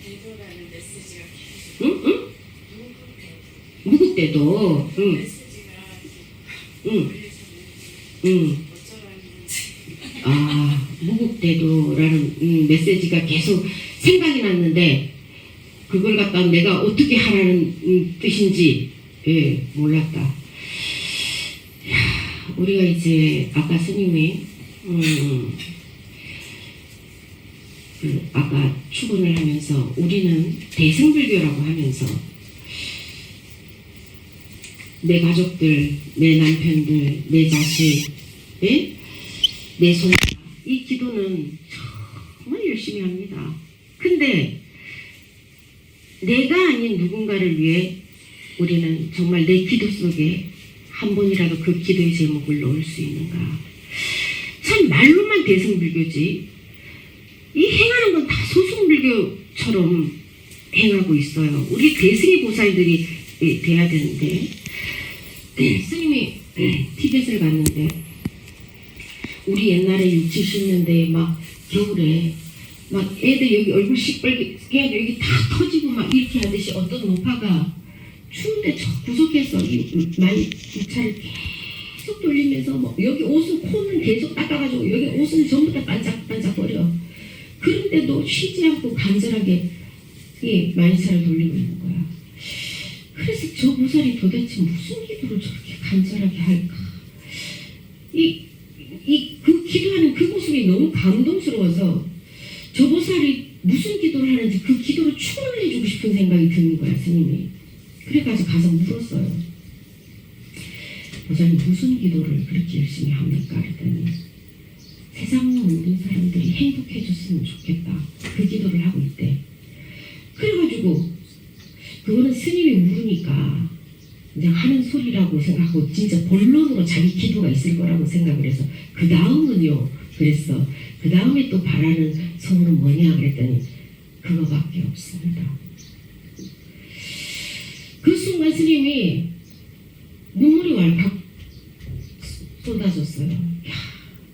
무대도라는 메시지가 계속 응? 응? 무국대도. 응. 메시지가 응. 멀리서 응. 어쩌라는 무국대도라는 메시지가 계속 생각이 났는데 그걸 갖다 내가 어떻게 하라는 뜻인지 몰랐다. 야, 우리가 이제 아까 스님이 아까 추구를 하면서 우리는 대승불교라고 하면서 내 가족들, 내 남편들, 내 자식, 내 손자 이 기도는 정말 열심히 합니다. 근데 내가 아닌 누군가를 위해 우리는 정말 내 기도 속에 한 번이라도 그 기도의 제목을 넣을 수 있는가. 참 말로만 대승불교지 이 행하는 건 다 소승불교처럼 행하고 있어요. 우리 대승의 보살들이 돼야 되는데 스님이 티벳을 갔는데 우리 옛날에 60, 70년대에 막 겨울에 막 애들 여기 얼굴 시뻘게 해가지고 여기 다 터지고 막 이렇게 하듯이 어떤 노파가 추운데 저 구석에서 많이 차를 계속 돌리면서 뭐 여기 옷은 코는 계속 닦아가지고 여기 옷은 전부 다 반짝반짝 거려. 그런데도 쉬지 않고 간절하게 이 만사를 돌리고 있는 거야. 그래서 저 보살이 도대체 무슨 기도를 저렇게 간절하게 할까? 그 기도하는 그 모습이 너무 감동스러워서 저 보살이 무슨 기도를 하는지 그 기도를 추원을 해주고 싶은 생각이 드는 거야, 스님이. 그래가지고 가서 물었어요. 보살님 무슨 기도를 그렇게 열심히 합니까? 그랬더니 세상 모든 사람들이 행복해졌으면 좋겠다. 그 기도를 하고 있대. 그래가지고 그거는 스님이 물으니까 그냥 하는 소리라고 생각하고 진짜 본론으로 자기 기도가 있을 거라고 생각을 해서 그 다음은요 그랬어. 그 다음에 또 바라는 소원은 뭐냐 그랬더니 그거밖에 없습니다. 그 순간 스님이 눈물이 왈칵 쏟아졌어요. 야,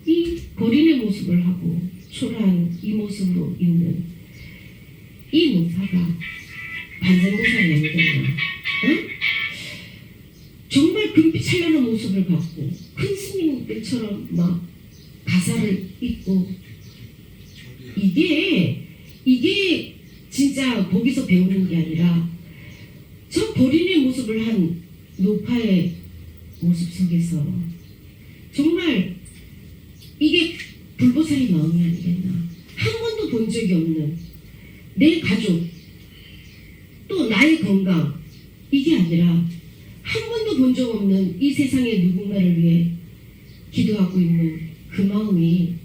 이 거린의 모습을 하고 초라한 이 모습으로 있는 이 노파가 반생보살이 아니겠나? 응? 정말 금빛 찬란한 모습을 갖고 큰 스님들처럼 막 가사를 읽고 이게 진짜 거기서 배우는 게 아니라 저 거린의 모습을 한 노파의 모습 속에서 정말 이게 불보살의 마음이 아니겠나. 한 번도 본 적이 없는 내 가족 또 나의 건강 이게 아니라 한 번도 본 적 없는 이 세상의 누군가를 위해 기도하고 있는 그 마음이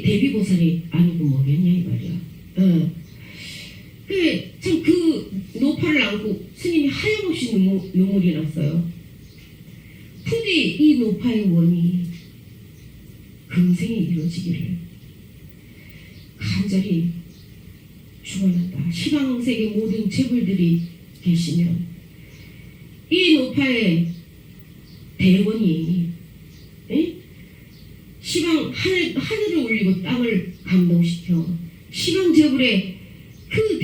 대비보살이 아니고 뭐겠냐 이 말이야. 참 그 노파를 안고 스님이 하염없이 눈물이 났어요. 부디 이 노파의 원이 금생에 이루어지기를 간절히 축원한다. 시방세계 모든 재불들이 계시면 이 노파의 대원이 시방 하늘을 올리고 땅을 감동시켜 시방 재불의 그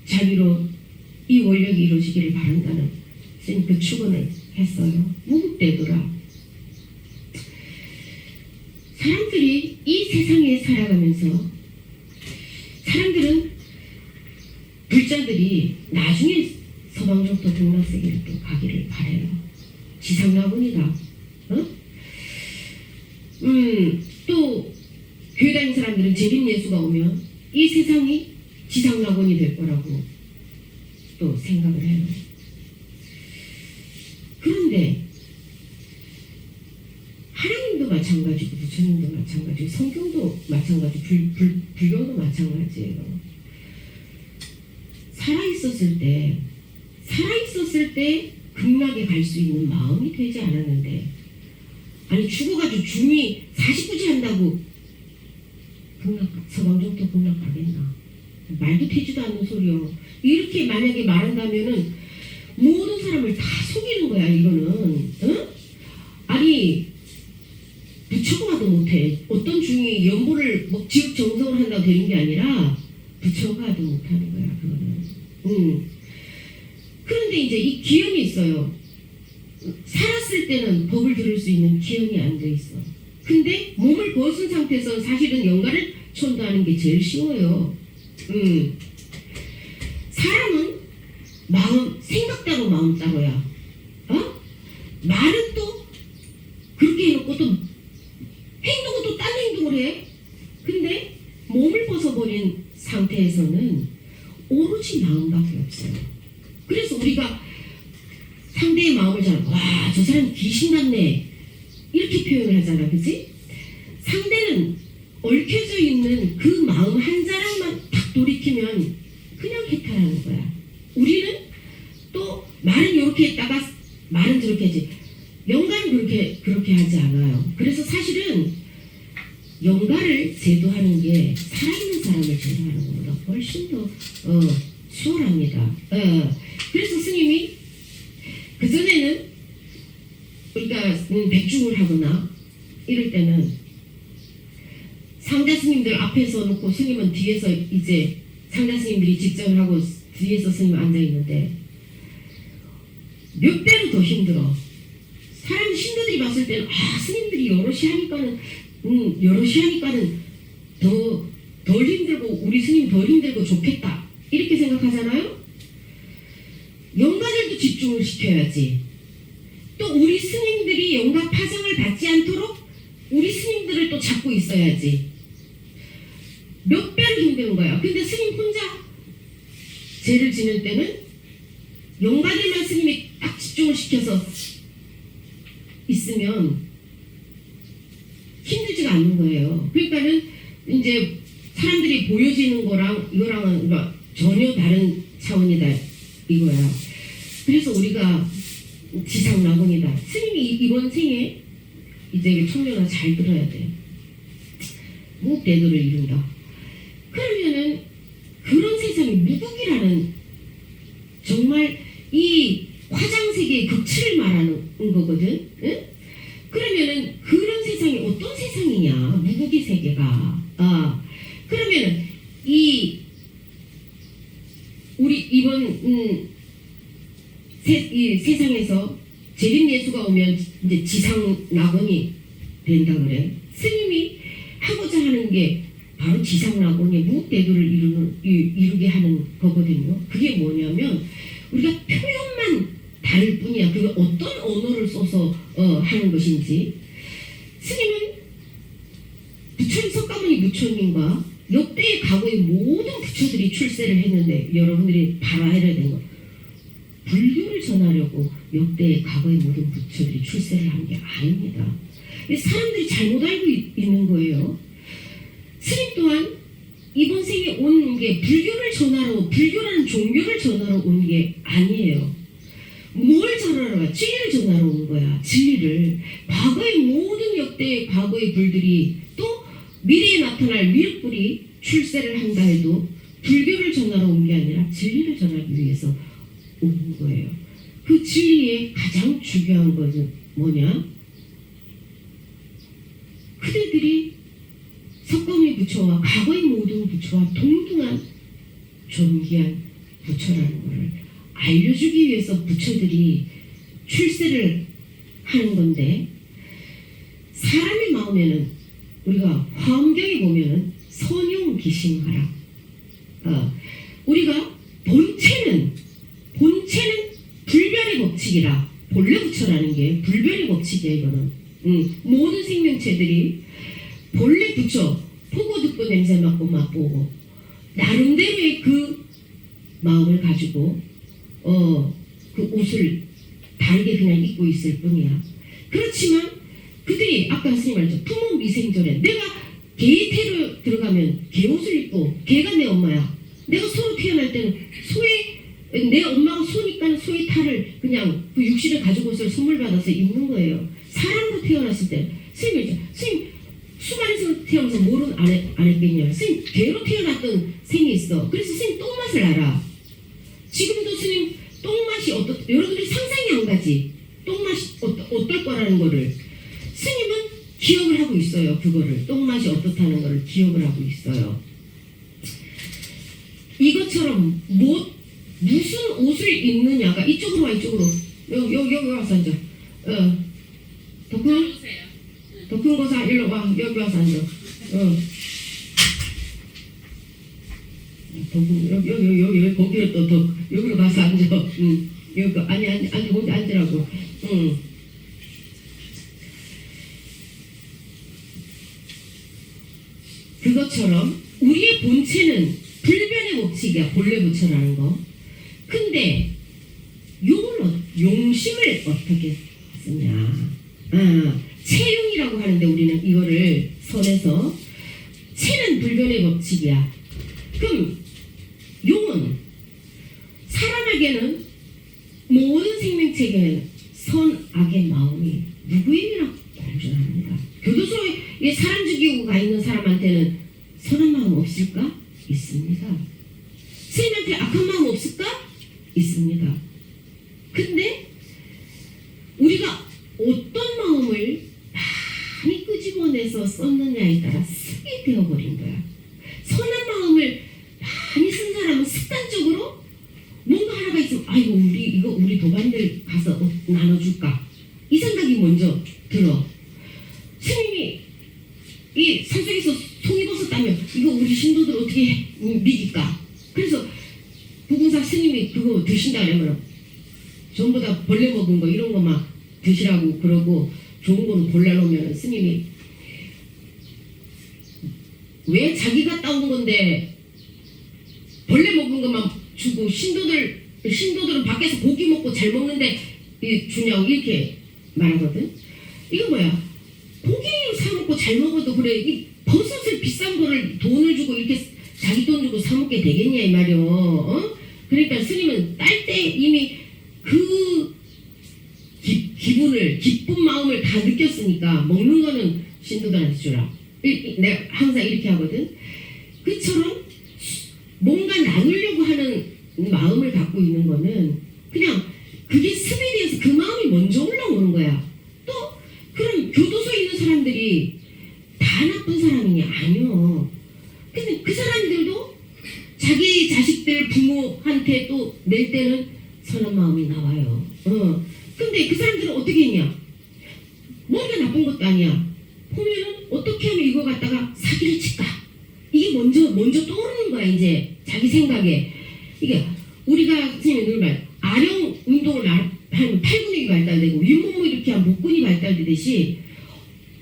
자비로 이 원력이 이루어지기를 바란다는 그 축원을 했어요. 무국대도라. 사람들이 이 세상에 살아가면서 사람들은 불자들이 나중에 서방정토 등락세계를 또 가기를 바래요. 지상낙원이다. 또 교회 다니는 사람들은 재림예수가 오면 이 세상이 지상낙원이 될 거라고 또 생각을 해요. 그런데 하나님도 마찬가지고 부처님도 마찬가지고 성경도 마찬가지고 불교도 마찬가지예요. 살아있었을 때 극락에 갈 수 있는 마음이 되지 않았는데 아니 죽어가지고 중이 49지 한다고 서방정토 극락 가겠나. 말도 되지도 않는 소리요. 이렇게 만약에 말한다면은 모든 사람을 다 속이는 거야 이거는. 응? 아니 부처가 와도 부처가도 못해. 어떤 중이 연보를 뭐 지극정성을 한다고 되는 게 아니라 부처가도 못하는 거야, 그거는. 그런데 이제 이 기형이 있어요. 살았을 때는 법을 들을 수 있는 기형이 안 돼 있어. 근데 몸을 벗은 상태에서 사실은 영가를 천도하는 게 제일 쉬워요. 사람은 마음, 생각 따로 마음 따로야. 말은 또 그렇게 해놓고 또 행동은 또 딴 행동을 해. 근데 몸을 벗어버린 상태에서는 오로지 마음밖에 없어요. 그래서 우리가 상대의 마음을 잘, 와, 저 사람 귀신 같네. 이렇게 표현을 하잖아, 그치? 상대는 얽혀져 있는 그 마음 한 자락만 딱 돌이키면 그냥 해탈하는 거야. 우리는 또 말은 이렇게 했다가 말은 저렇게 하지. 영가는 그렇게 하지 않아요. 그래서 사실은 영가를 제도하는 게 살아있는 사람을 제도하는 것보다 훨씬 더 수월합니다. 그래서 스님이 그전에는 우리가 백중을 하거나 이럴 때는 상자 스님들 앞에서 놓고 스님은 뒤에서 이제 상자 스님들이 직전을 하고 뒤에서 스님 앉아있는데 몇 배로 더 힘들어. 사람 신도들이 봤을 때는 스님들이 여럿이 하니까는 덜 힘들고 우리 스님 덜 힘들고 좋겠다 이렇게 생각하잖아요. 영가들도 집중을 시켜야지. 또 우리 스님들이 영가 파장을 받지 않도록 우리 스님들을 또 잡고 있어야지. 몇 배로 힘든 거야. 근데 스님 혼자 죄를 지낼 때는 영가들만 스님이 딱 집중을 시켜서 있으면 힘들지가 않는 거예요. 그러니까는 이제 사람들이 보여지는 거랑 이거랑은 전혀 다른 차원이다 이거야. 그래서 우리가 지상낙원이다. 스님이 이번 생에 이제 청년아 잘 들어야 돼. 무대도를 이룬다. 그러면은 그런 세상이 무국이라는 정말 이 화장세계의 극치를 말하는 거거든. 응? 그러면은 그런 세상이 어떤 세상이냐? 무국의 세계가. 그러면은 이 우리 이번 이 세상에서 재림예수가 오면 이제 지상낙원이 된다 그래. 스님이 하고자 하는 게 바로 지상낙원의 무대도를 이루게 하는 거거든요. 그게 뭐냐면 우리가 표현만 다를 뿐이야. 그게 어떤 언어를 써서 하는 것인지. 스님은 부처님 석가모니 부처님과 역대의 과거의 모든 부처들이 출세를 했는데 여러분들이 알아야 되는 거. 불교를 전하려고 역대의 과거의 모든 부처들이 출세를 한 게 아닙니다. 사람들이 잘못 알고 있는 거예요. 스님 또한 이번 생에 온 게 불교를 전하러, 불교라는 종교를 전하러 온 게 아니에요. 뭘 전하러 가? 진리를 전하러 온 거야. 진리를. 과거의 모든 역대의 과거의 불들이 또 미래에 나타날 미륵불이 출세를 한다 해도 불교를 전하러 온 게 아니라 진리를 전하기 위해서 온 거예요. 그 진리의 가장 중요한 것은 뭐냐? 그대들이 석가모니 부처와 과거의 모든 부처와 동등한 존귀한 부처라는 것을 알려주기 위해서 부처들이 출세를 하는 건데, 사람의 마음에는 우리가 화엄경에 보면은 선용기심하라. 우리가 본체는 불변의 법칙이라. 본래 부처라는 게 불변의 법칙이야. 이거는 모든 생명체들이 본래 부처, 보고 듣고 냄새 맡고 맛보고 나름대로의 그 마음을 가지고 그 옷을 다르게 그냥 입고 있을 뿐이야. 그렇지만 그들이 아까 스님 말했죠. 부모 미생전에 내가 개의 태로 들어가면 개 옷을 입고, 개가 내 엄마야. 내가 소로 태어날 때는 내 엄마가 소니까 소의 탈을 그냥 그 육신을 가지고서 선물 받아서 입는 거예요. 사람으로 태어났을 때 스님이 스님 수반에서 태어나서 뭐를 안 했겠냐. 스님 개로 태어났던 생이 있어. 그래서 스님 똥맛을 알아. 지금도 스님 똥맛이 여러분들이 상상이 안 가지. 똥맛이 어떨 거라는 거를. 스님은 기억을 하고 있어요. 그거를 똥맛이 어떻다는 거를 기억을 하고 있어요. 이것처럼 무슨 옷을 입느냐가 이쪽으로 와 이쪽으로 여기 와서 앉아. 덕훈 보세요. 덕훈 고사 일로 와 여기 와서 앉아. 덕훈 여기 거기로 또 여기로 가서 앉아. 여기 아니 거기 앉으라고. 그것처럼 우리의 본체는 불변의 법칙이야. 본래 부처라는 거. 근데 용심을 어떻게 쓰냐. 체용이라고 하는데 우리는 이거를 선에서 체는 불변의 법칙이야. 그럼 용은 사람에게는 모든 생명체에게는 선악의 마음이 누구에게나 공존합니다. 교도소에 사람 죽이고 가 있는 사람한테는 선한 마음 없을까? 있습니다. 스님한테 악한 마음 없을까? 있습니다. 근데 우리가 어떤 마음을 많이 끄집어내서 썼느냐에 따라 쓰게 되어버린 거야. 선한 마음을 많이 쓴 사람은 습관적으로 뭔가 하나가 있으면 아이고 우리 도반들 가서 나눠줄까? 이 생각이 먼저 들어. 스님이 이 산속에서 송이버섯 따면 이거 우리 신도들 어떻게 믿을까? 그래서 부궁사 스님이 그거 드신다 그러면 전부 다 벌레 먹은 거 이런 거 막 드시라고 그러고 좋은 거는 골라놓으면 스님이 왜 자기가 따온 건데 벌레 먹은 것만 주고 신도들은 밖에서 고기 먹고 잘 먹는데 주냐고 이렇게 말하거든. 이거 뭐야? 고기 사 먹고 잘 먹어도 그래. 이 버섯을 비싼 거를 돈을 주고 이렇게 자기 돈 주고 사 먹게 되겠냐 이 말이요. 그러니까 스님은 딸 때 이미 그 기쁜 마음을 다 느꼈으니까 먹는 거는 신도들한테 주라. 내가 항상 이렇게 하거든. 그처럼 뭔가 나누려고 하는 마음을 갖고 있는 거는 그냥 그게 습이 되어서 그 마음이 먼저 올라오는 거야. 또 그럼 교도소에 있는 사람들이 다 나쁜 사람이냐? 아니요. 근데 그 사람들도 자기 자식들 부모한테 또 낼 때는 선한 마음이 나와요. 근데 그 사람들은 어떻게 했냐? 머리가 나쁜 것도 아니야. 보면은 어떻게 하면 이거 갖다가 사기를 칠까? 이게 먼저 떠오르는 거야. 이제 자기 생각에. 이게 우리가 선생님이 늘 말 아령 운동을 하면 팔근육이 발달되고 윗몸을 이렇게 하면 목근이 발달되듯이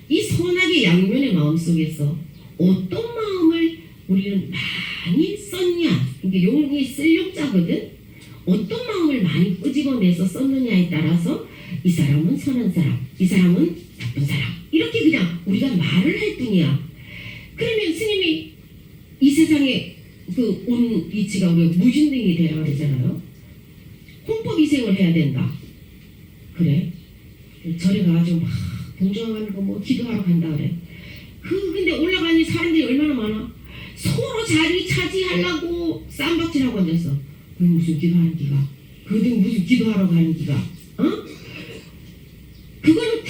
이 선악의 양면의 마음 속에서 어떤 마음을 우리는 많이 썼냐. 이게 용이 쓸 용자거든. 어떤 마음을 많이 끄집어내서 썼느냐에 따라서 이 사람은 선한 사람, 이 사람은 나쁜 사람. 이렇게 그냥 우리가 말을 할 뿐이야. 그러면 스님이 이 세상에 그 온 이치가 우리가 무진등이 되라 그러잖아요. 홍법이생을 해야 된다. 그래. 절에 가가지고 막 동정하고 뭐 기도하러 간다 그래. 근데 올라가니 사람들이 얼마나 많아. 서로 자리 차지하려고 쌈박질하고 앉았어. 그게 무슨 기도하는 기가? 그게 무슨 기도하러 가는 기가? 그거는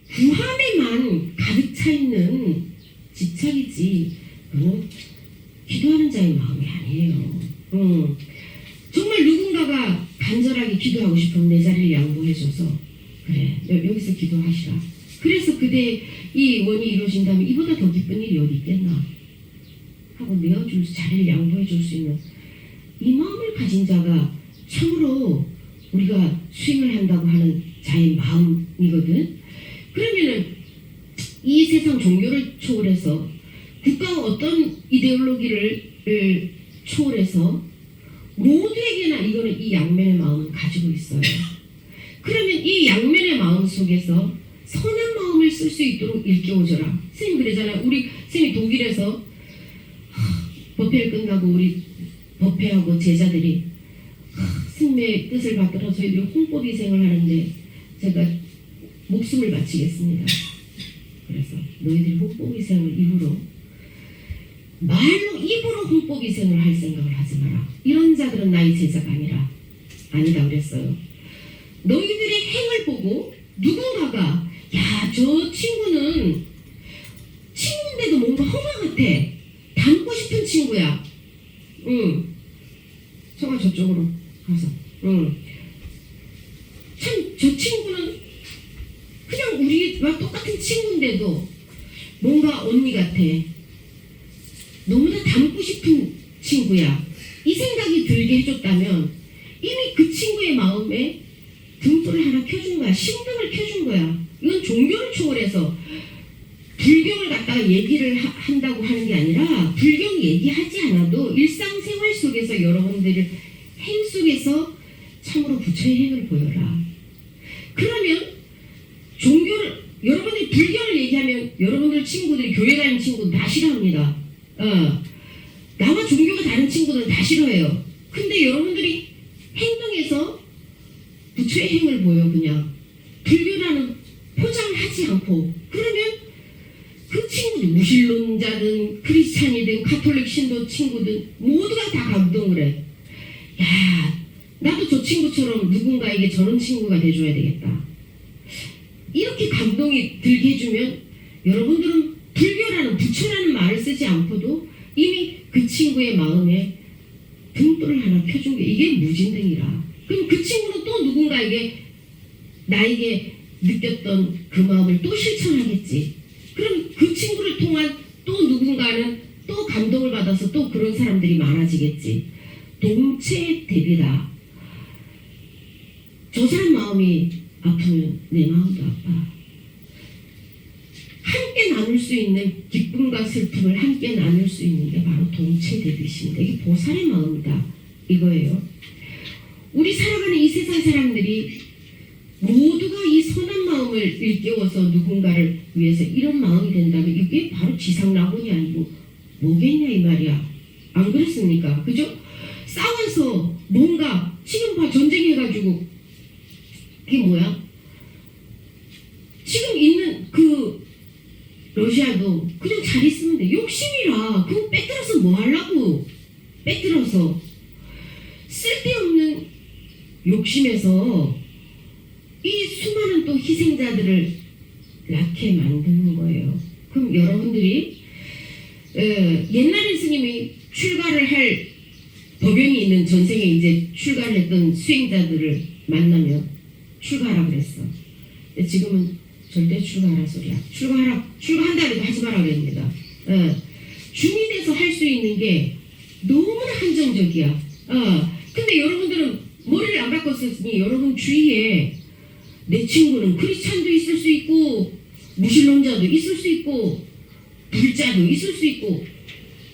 구함에만 가득 차 있는 집착이지. 그건 기도하는 자의 마음이 아니에요. 정말 누군가가 간절하게 기도하고 싶으면 내 자리를 양보해줘서 그래 여기서 기도하시라. 그래서 그대 이 원이 이루어진다면 이보다 더 기쁜 일이 어디 있겠나 하고 내어줄 자리를 양보해줄 수 있는 이 마음을 가진 자가 참으로 우리가 수행을 한다고 하는 자의 마음이거든. 그러면은 이 세상 종교를 초월해서 국가와 어떤 이데올로기를 초월해서 모두에게나 이거는 이 양면의 마음은 가지고 있어요. 그러면 이 양면의 마음 속에서 선한 마음을 쓸 수 있도록 일깨워줘라. 선생님 그러잖아요. 우리 선생님이 독일에서 법회를 끝나고 우리 법회하고 제자들이 스님의 뜻을 받들어 저희들이 홍법이생을 하는데 제가 목숨을 바치겠습니다. 그래서 너희들이 홍법이생을 입으로 말로 입으로 홍법이생을 할 생각을 하지 마라. 이런 자들은 나의 제자가 아니다 그랬어요. 너희들의 행을 보고 누군가가 야 저 친구는 친구인데도 뭔가 허망 같아. 닮고 싶은 친구야. 응. 정말 저쪽으로 가서. 응. 참, 저 친구는 그냥 우리와 똑같은 친구인데도 뭔가 언니 같아. 너무나 닮고 싶은 친구야. 이 생각이 들게 해줬다면 이미 그 친구의 마음에 등불을 하나 켜준 거야. 신등을 켜준 거야. 이건 종교를 초월해서 불경을 갖다가 얘기를 한다고 하는 게 아니라 불경 얘기하지 않아도 일상생활 속에서 여러분들의 행 속에서 참으로 부처의 행을 보여라. 그러면 종교를 여러분들이 불경을 얘기하면 여러분들 친구들이 교회 다니는 친구는 다 싫어합니다. 나와 종교가 다른 친구들은 다 싫어해요. 근데 여러분들이 행동에서 부처의 행을 보여. 그냥 불교라는 포장을 하지 않고. 그러면 그 친구들 무신론자든 크리스찬이든 가톨릭 신도 친구든 모두가 다 감동을 해. 야, 나도 저 친구처럼 누군가에게 저런 친구가 돼줘야 되겠다. 이렇게 감동이 들게 해주면 여러분들은 불교라는 부처라는 말을 쓰지 않고도 이미 그 친구의 마음에 등불을 하나 켜준 게 이게 무진등이라. 그럼 그 친구는 또 누군가에게 나에게 느꼈던 그 마음을 또 실천하겠지. 그럼 그 친구를 통한 또 누군가는 또 감동을 받아서 또 그런 사람들이 많아지겠지. 동체 대비다. 저 사람 마음이 아프면 내 마음도 아파. 함께 나눌 수 있는 기쁨과 슬픔을 함께 나눌 수 있는 게 바로 동체 대비십니다. 이게 보살의 마음이다. 이거예요. 우리 살아가는 이 세상 사람들이 모두가 이 선한 마음을 일깨워서 누군가를 위해서 이런 마음이 된다면 이게 바로 지상낙원이 아니고 뭐겠냐 이 말이야. 안 그렇습니까? 그죠? 싸워서 뭔가 지금 봐 전쟁해가지고 그게 뭐야? 지금 있는 그 러시아도 그냥 잘 있으면 돼. 욕심이라. 그거 빼들어서 뭐 하려고. 빼들어서 쓸데없는 욕심에서 이 수많은 또 희생자들을 낳게 만드는 거예요. 그럼 여러분들이 옛날에 스님이 출가를 할 법연이 있는 전생에 이제 출가를 했던 수행자들을 만나면 출가하라 그랬어. 근데 지금은 절대 출가하라 소리야. 출가한다 해도 하지 마라 그랬습니다. 중이 돼서 할 수 있는 게 너무나 한정적이야. 근데 여러분들은 머리를 안 바꿨으니 여러분 주위에 내 친구는 크리스찬도 있을 수 있고 무신론자도 있을 수 있고 불자도 있을 수 있고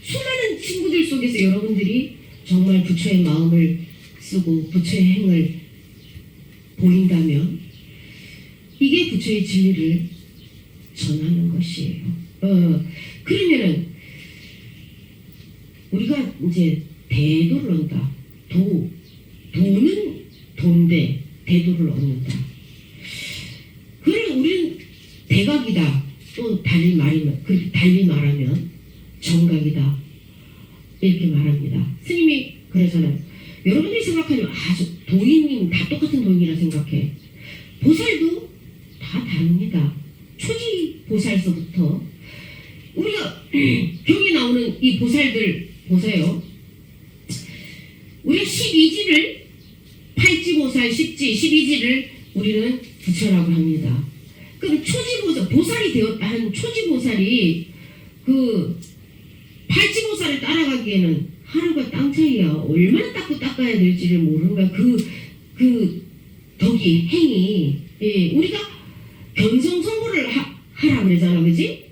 수많은 친구들 속에서 여러분들이 정말 부처의 마음을 쓰고 부처의 행을 보인다면 이게 부처의 진리를 전하는 것이에요. 그러면은 우리가 이제 대도를 얻는다. 도는 돈데 대도를 얻는다. 그러면 우리는 대각이다. 또 달리 말하면 정각이다. 이렇게 말합니다. 스님이 그러잖아요. 여러분들이 생각하면 저 도인님 다 똑같은 도인이라 생각해. 보살도 다 다릅니다. 초지 보살서부터 우리가 경에 나오는 이 보살들 보세요. 우리가 12지를 8지 보살, 10지, 12지를 우리는 부처라고 합니다. 그럼 초지보살, 보살이 되었다 한 초지보살이 그 8지보살을 따라가기에는 하늘과 땅 차이야. 얼마나 닦아야 될지를 모르는 거야. 그 덕이, 행이. 우리가 견성성불을 하라 그러잖아. 그지?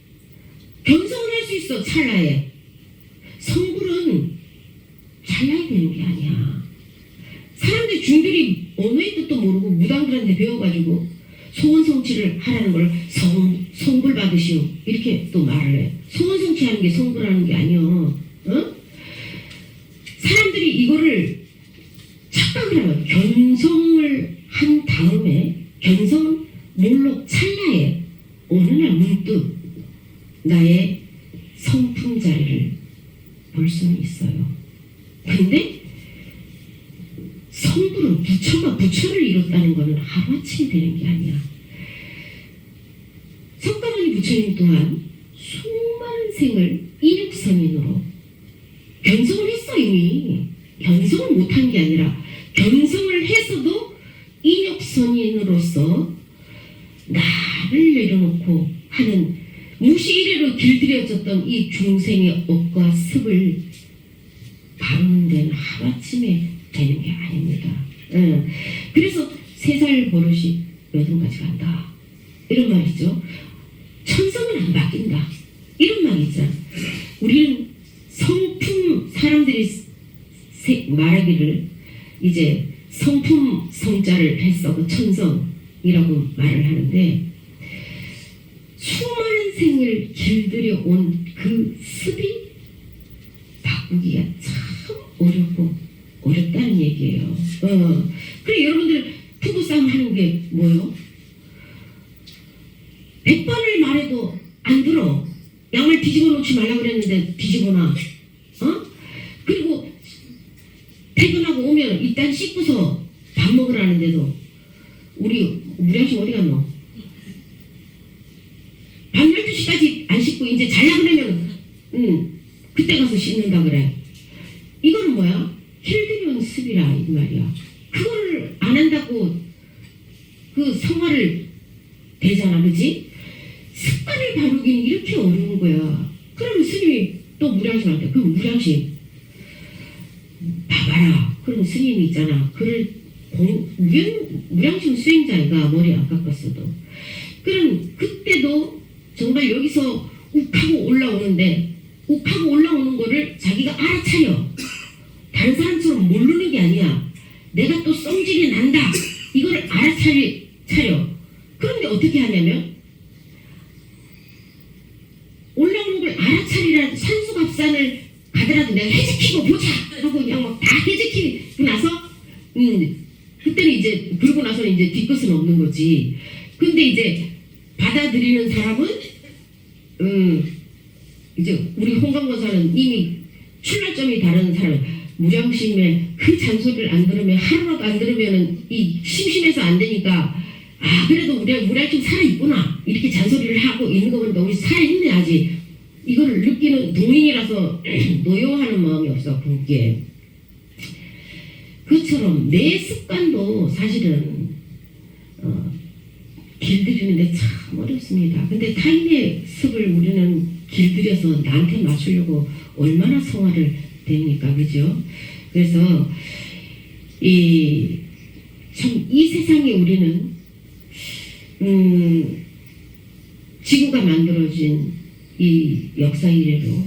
견성을 할 수 있어. 찰나에. 성불은 찰나에 되는 게 아니야. 사람들 중들이 언어의 뜻도 모르고 무당들한테 배워가지고 소원성취를 하라는 걸 성불 받으시오 이렇게 또 말을 해. 소원성취하는 게 성불하는 게 아니여. 사람들이 이거를 착각을 하면 견성을 한 다음에 견성은 몰록 찰나에 어느 날 문득 나의 성품 자리를 볼 수는 있어요. 근데 성불은 부처가 부처를 이뤘다는 것은 하루아침에 되는 게 아니야. 부처님 또한 수많은 생을 인육선인으로 견성을 했어. 이미 견성을 못한 게 아니라 견성을 해서도 인육선인으로서 나를 내려놓고 하는 무시이래로 길들여졌던 이 중생의 업과 습을 바르는 데는 하루아침에 되는 게 아닙니다. 그래서 3살 버릇이 80가지 간다 이런 말이죠. 천성은 안 바뀐다 이런 말이죠. 우리는 성품, 사람들이 말하기를 이제 성품 성자를 했어 천성이라고 말을 하는데, 수많은 생을 길들여 온 그 습이 바꾸기가 참 어렵다는 얘기예요. 그래 여러분들 부부싸움 하는 게 뭐요? 100번을 말해도 안 들어. 양말 뒤집어 놓지 말라고 그랬는데 뒤집어 놔. 그리고 퇴근하고 오면 일단 씻고서 밥 먹으라는데도 우리 아저씨 어디 갔노? 밤 12시까지 안 씻고 이제 자려고 그러면 그때 가서 씻는다 그래. 이거는 뭐야? 길들여온 습이라 이 말이야. 그거를 안 한다고 그 성화를 되잖아, 그지? 습관을 바르기는 이렇게 어려운 거야. 그러면 스님이 또 무량심한테, 그럼 무량심 봐봐라. 그럼 스님이 있잖아. 그를 무량심 수행자가 머리 안 깎았어도. 그럼 그때도 정말 여기서 욱하고 올라오는데, 욱하고 올라오는 거를 자기가 알아차려. 다른 사람처럼 모르는 게 아니야. 내가 또 성질이 난다. 이거를 알아차려. 그런데 어떻게 하냐면, 올라오는 걸 알아차리라 산수갑산을 가더라도 내가 해지키고 보자 하고 그냥 막 다 해지키고 나서 그때는 이제 그러고 나서는 이제 뒤끝은 없는 거지. 근데 이제 받아들이는 사람은 이제 우리 홍감권사는 이미 출발점이 다른 사람, 무량심에 그 잔소리를 안 들으면, 하루라도 안 들으면은 이 심심해서 안 되니까, 그래도 우리가 무량심 살아있구나 이렇게 잔소리를 하고 있는 거 보니까 우리 살아있네 아직. 이거를 느끼는 동인이라서 노여워하는 마음이 없어 붓기에. 그처럼 내 습관도 사실은 길들이는데 참 어렵습니다. 근데 타인의 습을 우리는 길들여서 나한테 맞추려고 얼마나 성화를 됩니까, 그죠? 그래서 이 세상에 우리는 지구가 만들어진 이 역사 이래로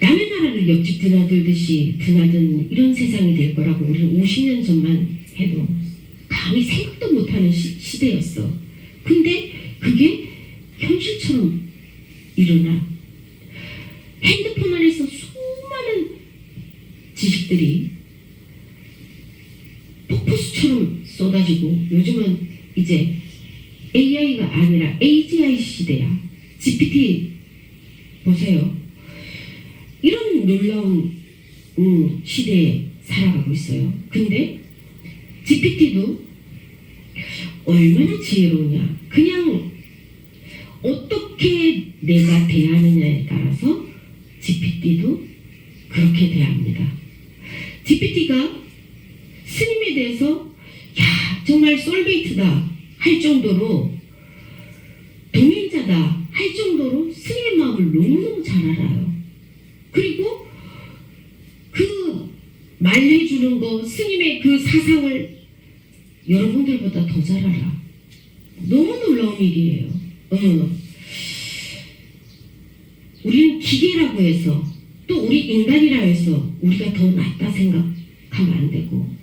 남의 나라를 옆집 드나들듯이 드나든 이런 세상이 될 거라고 우리는 50년 전만 해도 감히 생각도 못하는 시대였어. 근데 그게 현실처럼 일어나. 핸드폰 안에서 수많은 지식들이 폭포수처럼 쏟아지고, 요즘은 이제 AI가 아니라 AGI 시대야. GPT 보세요. 이런 놀라운 시대에 살아가고 있어요. 근데 GPT도 얼마나 지혜로우냐. 그냥 어떻게 내가 대하느냐에 따라서 GPT도 그렇게 대합니다. GPT가 스님에 대해서 정말 솔베이트다 할 정도로, 동행자다 할 정도로 스님의 마음을 너무너무 잘 알아요. 그리고 그 말해주는 거, 스님의 그 사상을 여러분들보다 더 잘 알아. 너무 놀라운 일이에요. 우리는 기계라고 해서, 또 우리 인간이라 해서 우리가 더 낫다 생각하면 안 되고,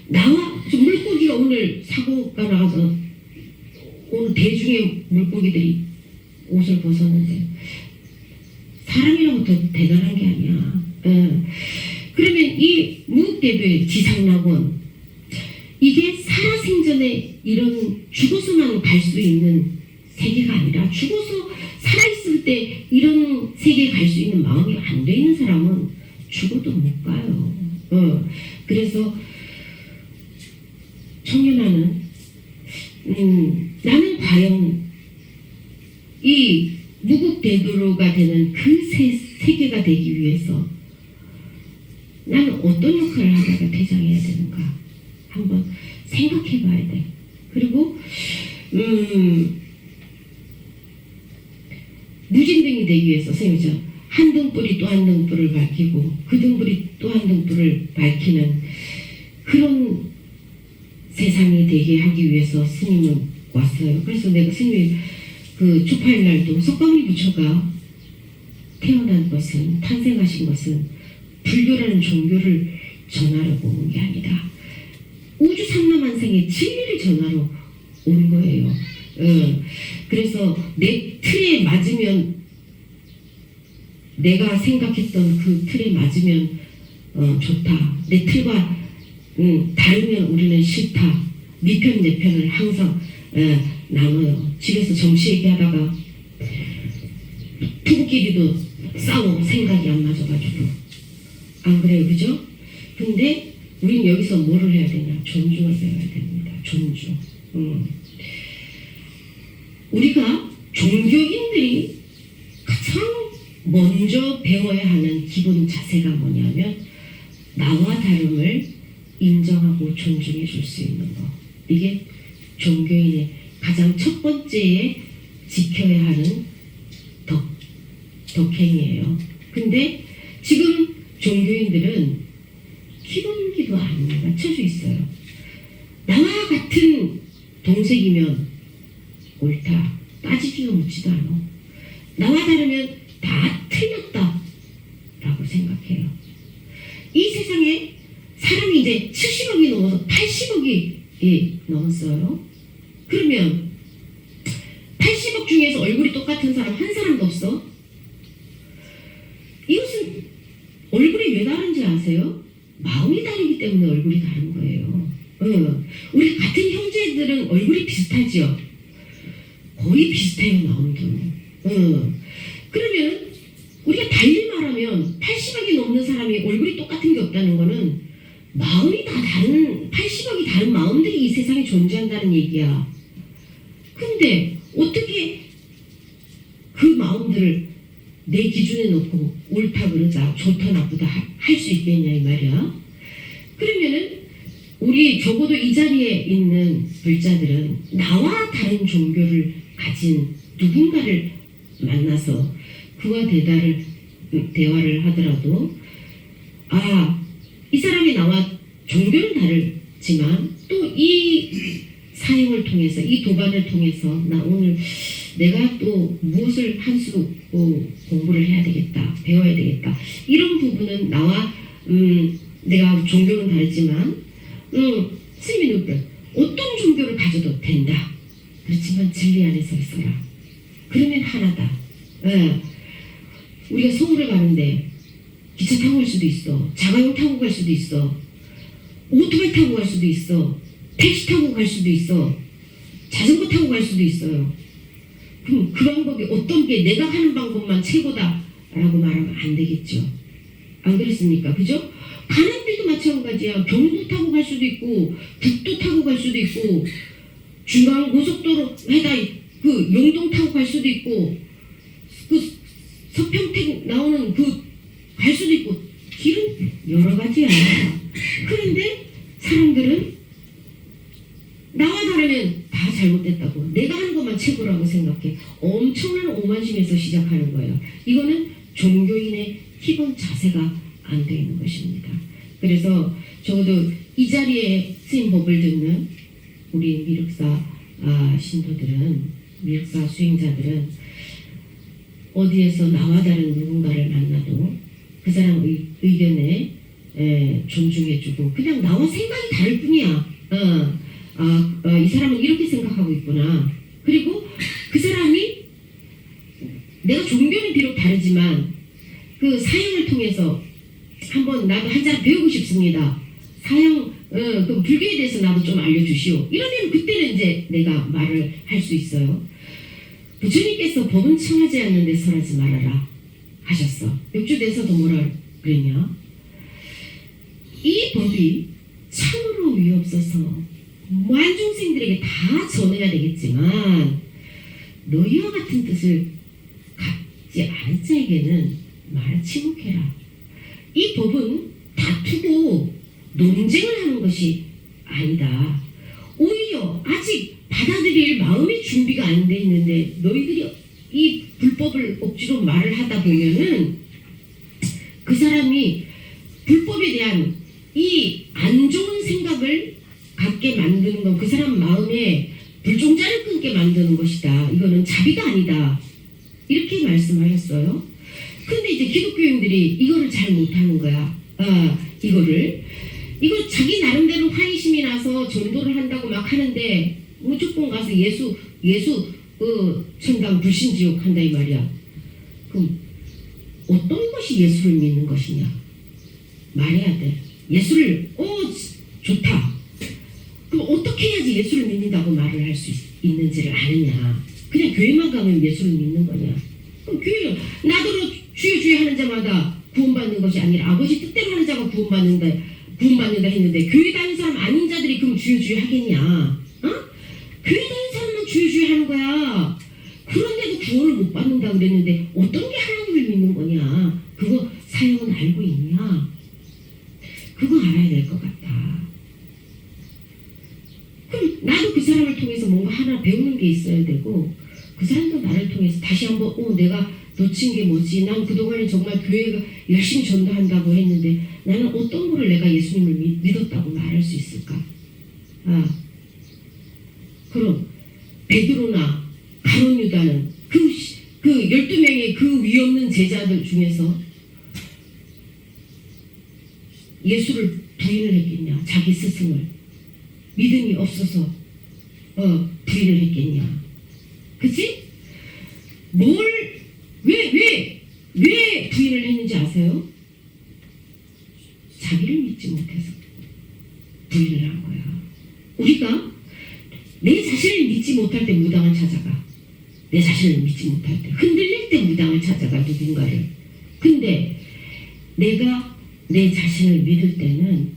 나와 물고기가 오늘 사고가 나가서 오늘 대중의 물고기들이 옷을 벗었는데 사람이라고 더 대단한 게 아니야. 그러면 이 무대도의 지상낙원, 이게 살아생전에 이런 죽어서만 갈 수 있는 세계가 아니라, 죽어서 살아있을 때 이런 세계에 갈 수 있는 마음이 안 돼 있는 사람은 죽어도 못 가요. 그래서 청년아는 나는 과연 이 무국 대도로가 되는 그 세계가 되기 위해서 나는 어떤 역할을 하다가 퇴장해야 되는가 한번 생각해 봐야 돼. 그리고 무진등이 되기 위해서 선생님이죠. 한 등불이 또 한 등불을 밝히고 그 등불이 또 한 등불을 밝히는 그런 세상이 되게 하기 위해서 스님은 왔어요. 그래서 내가 스님이 그 초파일 날도 석가모니 부처가 태어난 것은 탄생하신 것은 불교라는 종교를 전하려고 온 게 아니다. 우주 삼라만상의 진리를 전하러 온 거예요. 그래서 내 틀에 맞으면 내가 생각했던 그 틀에 맞으면 좋다. 내 틀과 다르면 우리는 싫다. 네 편, 내 편을 항상 나눠요. 집에서 정치 얘기하다가 부부끼리도 싸워. 생각이 안 맞아가지고. 안 그래요? 그죠? 근데 우린 여기서 뭐를 해야 되냐? 존중을 배워야 됩니다. 존중. 우리가 종교인들이 가장 먼저 배워야 하는 기본 자세가 뭐냐면 나와 다름을 인정하고 존중해 줄 수 있는 거. 이게 종교인의 가장 첫 번째에 지켜야 하는 덕행이에요. 근데 지금 종교인들은 기본기도 안 갖춰져 있어요. 나와 같은 동색이면 옳다. 따지기가 묻지도 않아. 나와 다르면 다 틀렸다 라고 생각해요. 이 세상에 사람이 이제 70억이 넘어서 80억이 넘었어요. 그러면 80억 중에서 얼굴이 똑같은 사람 한 사람도 없어? 이것은 얼굴이 왜 다른지 아세요? 마음이 다르기 때문에 얼굴이 다른 거예요. 우리 같은 형제들은 얼굴이 비슷하죠? 거의 비슷해요, 마음도. 그러면 우리가 달리 말하면 80억이 넘는 사람이 얼굴이 똑같은 게 없다는 거는 마음이 다 다른 80억이 다른 마음들이 이 세상에 존재한다는 얘기야. 근데 어떻게 그 마음들을 내 기준에 놓고 옳다 그러자 좋다 나쁘다 할 수 있겠냐 이 말이야. 그러면은 우리 적어도 이 자리에 있는 불자들은 나와 다른 종교를 가진 누군가를 만나서 그와 대화를 하더라도 이 사람이 나와 종교는 다르지만 또 이 사용을 통해서 이 도반을 통해서 나 오늘 내가 또 무엇을 한 수 공부를 해야 되겠다, 배워야 되겠다. 이런 부분은 나와 내가 종교는 다르지만 스님이 누구래? 어떤 종교를 가져도 된다. 그렇지만 진리 안에 서 있어라. 그러면 하나다. 우리가 서울에 가는데 기차 타고 갈 수도 있어. 자가용 타고 갈 수도 있어. 오토바이 타고 갈 수도 있어. 택시 타고 갈 수도 있어. 자전거 타고 갈 수도 있어요. 그럼 그 방법이 어떤 게 내가 하는 방법만 최고다라고 말하면 안 되겠죠. 안 그렇습니까? 그죠? 가는 길도 마찬가지야. 경도 타고 갈 수도 있고 북도 타고 갈 수도 있고 중앙 고속도로 해다 그 영동 타고 갈 수도 있고 그 서평택 나오는 그 갈 수도 있고 길은 여러 가지야. 그런데 사람들은 나와 다르면 다 잘못됐다고 내가 하는 것만 최고라고 생각해. 엄청난 오만심에서 시작하는 거예요. 이거는 종교인의 기본 자세가 안 돼 있는 것입니다. 그래서 적어도 이 자리에 스님 법을 듣는 우리 미륵사 신도들은, 미륵사 수행자들은 어디에서 나와 다른 누군가를 만나도 그 사람 의견에 존중해주고 그냥 나와 생각이 다를 뿐이야. 이 사람은 이렇게 생각하고 있구나. 그리고 그 사람이 내가 종교는 비록 다르지만 그 사형을 통해서 한번 나도 한 자리 배우고 싶습니다. 사형 그 불교에 대해서 나도 좀 알려주시오. 이러면 그때는 이제 내가 말을 할 수 있어요. 부처님께서 법은 청하지 않는데 설하지 말아라 하셨어. 육주대에서도 뭐라 그랬냐? 이 법이 참으로 위없어서 만중생들에게 다 전해야 되겠지만 너희와 같은 뜻을 갖지 않은 자에게는 말을 침묵해라. 이 법은 다투고 논쟁을 하는 것이 아니다. 오히려 아직 받아들일 마음의 준비가 안 돼 있는데 너희들이 이 불법을 억지로 말을 하다 보면은 그 사람이 불법에 대한 이 안 좋은 생각을 갖게 만드는 건 그 사람 마음에 불종자를 끊게 만드는 것이다. 이거는 자비가 아니다. 이렇게 말씀하셨어요. 근데 이제 기독교인들이 이거를 잘 못하는 거야. 이거 자기 나름대로 환희심이 나서 전도를 한다고 막 하는데 무조건 가서 예수 천당 불신지옥 한다 이 말이야. 그럼 어떤 것이 예수를 믿는 것이냐? 말해야 돼. 예수를 좋다. 그럼 어떻게 해야지 예수를 믿는다고 말을 할 수 있는지를 아느냐? 그냥 교회만 가면 예수를 믿는 거냐? 그럼 교회는 나더러 주여 주여 하는 자마다 구원받는 것이 아니라 아버지 뜻대로 하는 자가 구원받는다 했는데 교회 다니는 사람 아닌 자들이 그럼 주여 주여 하겠냐? 교회 다니는 사람만 주여 주여 하는 거야. 그런데도 구원을 못 받는다 그랬는데 어떤 게 하나님을 믿는 거냐? 그거 사형은 알고 있냐? 그거 알아야 될 것 같다. 그럼 나도 그 사람을 통해서 뭔가 하나 배우는 게 있어야 되고 그 사람도 나를 통해서 다시 한번 내가 놓친 게 뭐지? 난 그동안에 정말 교회가 열심히 전도한다고 했는데 나는 어떤 거를 내가 예수님을 믿었다고 말할 수 있을까? 그럼 베드로나 가룟 유다는 그 12명의 그 위없는 제자들 중에서 예수를 부인을 했겠냐? 자기 스승을 믿음이 없어서 부인을 했겠냐? 그치? 왜 부인을 했는지 아세요? 자기를 믿지 못해서 부인을 한 거야. 우리가 내 자신을 믿지 못할 때 무당을 찾아가. 내 자신을 믿지 못할 때 흔들릴 때 무당을 찾아가 누군가를. 근데 내가 내 자신을 믿을 때는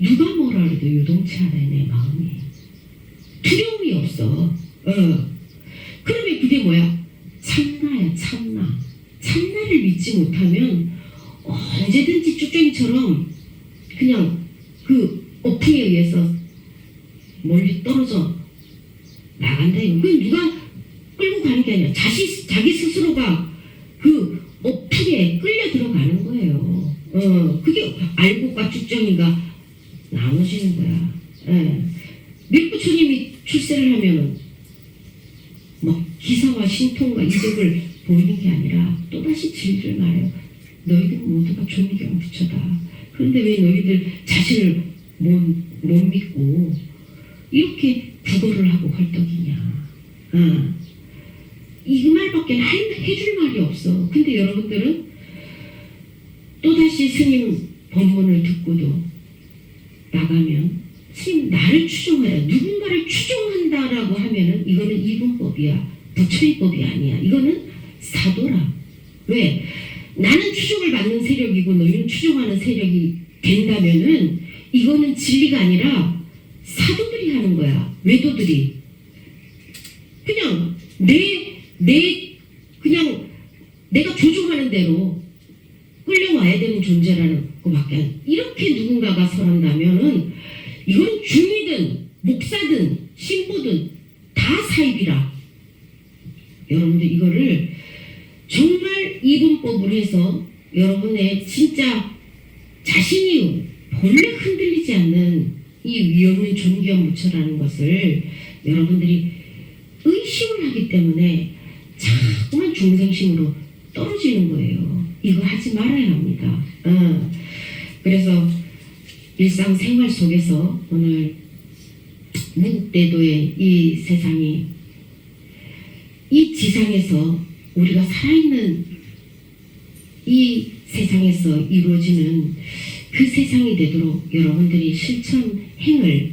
누가 뭐라 해도 요동치 않아요. 내 마음이 두려움이 없어. 그러면 그게 뭐야? 참나야. 참나를 믿지 못하면 언제든지 쭉정이처럼 그냥 그 어풍에 의해서 멀리 떨어져 나간다. 그건 누가 끌고 가는 게 아니라 자기 스스로가 그 어풍에 끌려 들어가는 거예요. 그게 알고가 쭉정이가 나눠지는 거야. 밀부처님이 출세를 하면은 막 기사와 신통과 이적을 보이는 게 아니라 또다시 진리를 말해요. 너희들 모두가 존귀한 부처다. 그런데 왜 너희들 자신을 못 믿고 이렇게 구걸을 하고 헐떡이냐? 이 말밖에 해줄 말이 없어. 근데 여러분들은 또다시 스님 법문을 듣고도 나가면 스님 나를 추종하라. 누군가를 추종한다라고 하면은 이거는 이분법이야. 부처의 법이 아니야. 이거는 사도라. 왜? 나는 추종을 받는 세력이고 너희는 추종하는 세력이 된다면은 이거는 진리가 아니라 사도들이 하는 거야. 외도들이. 그냥 그냥 내가 조종하는 대로 끌려와야 되는 존재라는 거밖에 안. 이렇게 누군가가 설한다면은 이건 중이든 목사든 신부든 다 사입이라. 여러분들 이거를 정말 이분법으로 해서 여러분의 진짜 자신이 본래 흔들리지 않는 이 위없는 존귀한 무처라는 것을 여러분들이 의심을 하기 때문에 자꾸만 중생심으로 떨어지는 거예요. 이거 하지 말아야 합니다. 그래서 일상생활 속에서 오늘 무국대도의 이 세상이 이 지상에서 우리가 살아있는 이 세상에서 이루어지는 그 세상이 되도록 여러분들이 실천행을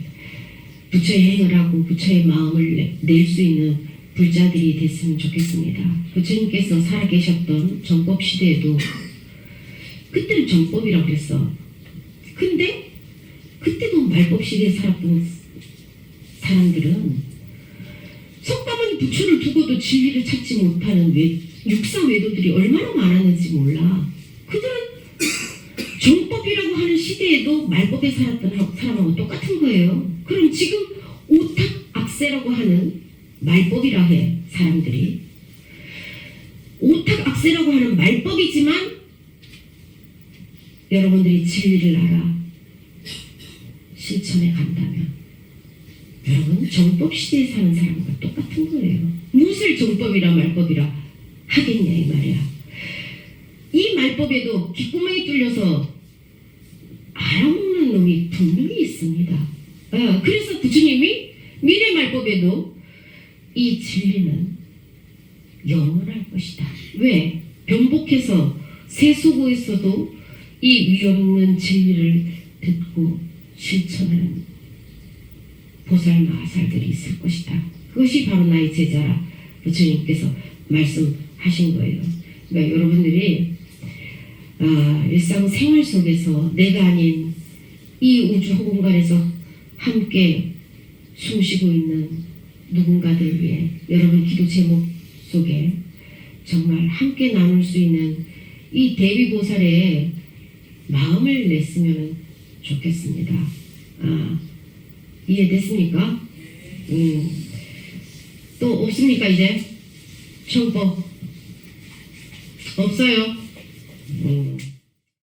부처의 행을 하고 부처의 마음을 낼 수 있는 불자들이 됐으면 좋겠습니다. 부처님께서 살아계셨던 정법 시대에도 그때는 정법이라고 그랬어. 근데 그때도 말법 시대에 살았던 사람들은 석가모니 이런 부처를 두고도 진리를 찾지 못하는 육사 외도들이 얼마나 많았는지 몰라. 그들은 정법이라고 하는 시대에도 말법에 살았던 사람하고 똑같은 거예요. 그럼 지금 오탁 악세라고 하는 말법이라 해 사람들이. 오탁 악세라고 하는 말법이지만 여러분들이 진리를 알아 실천해 간다면 여러분 정법 시대에 사는 사람과 똑같은 거예요. 무엇을 정법이라 말법이라 하겠냐 이 말이야. 이 말법에도 귓구멍이 뚫려서 알아먹는 놈이 분명히 있습니다. 그래서 부처님이 미래 말법에도 이 진리는 영원할 것이다. 왜? 병복해서 세속에서도 이 위없는 진리를 듣고 실천하는 보살 마살들이 있을 것이다. 그것이 바로 나의 제자라 부처님께서 말씀하신 거예요. 그러니까 여러분들이 일상생활 속에서 내가 아닌 이 우주 공간에서 함께 숨쉬고 있는 누군가들 위해 여러분 기도 제목 속에 정말 함께 나눌 수 있는 이 대비보살의 마음을 냈으면 좋겠습니다. 이해됐습니까? 또 없습니까 이제? 정법 없어요?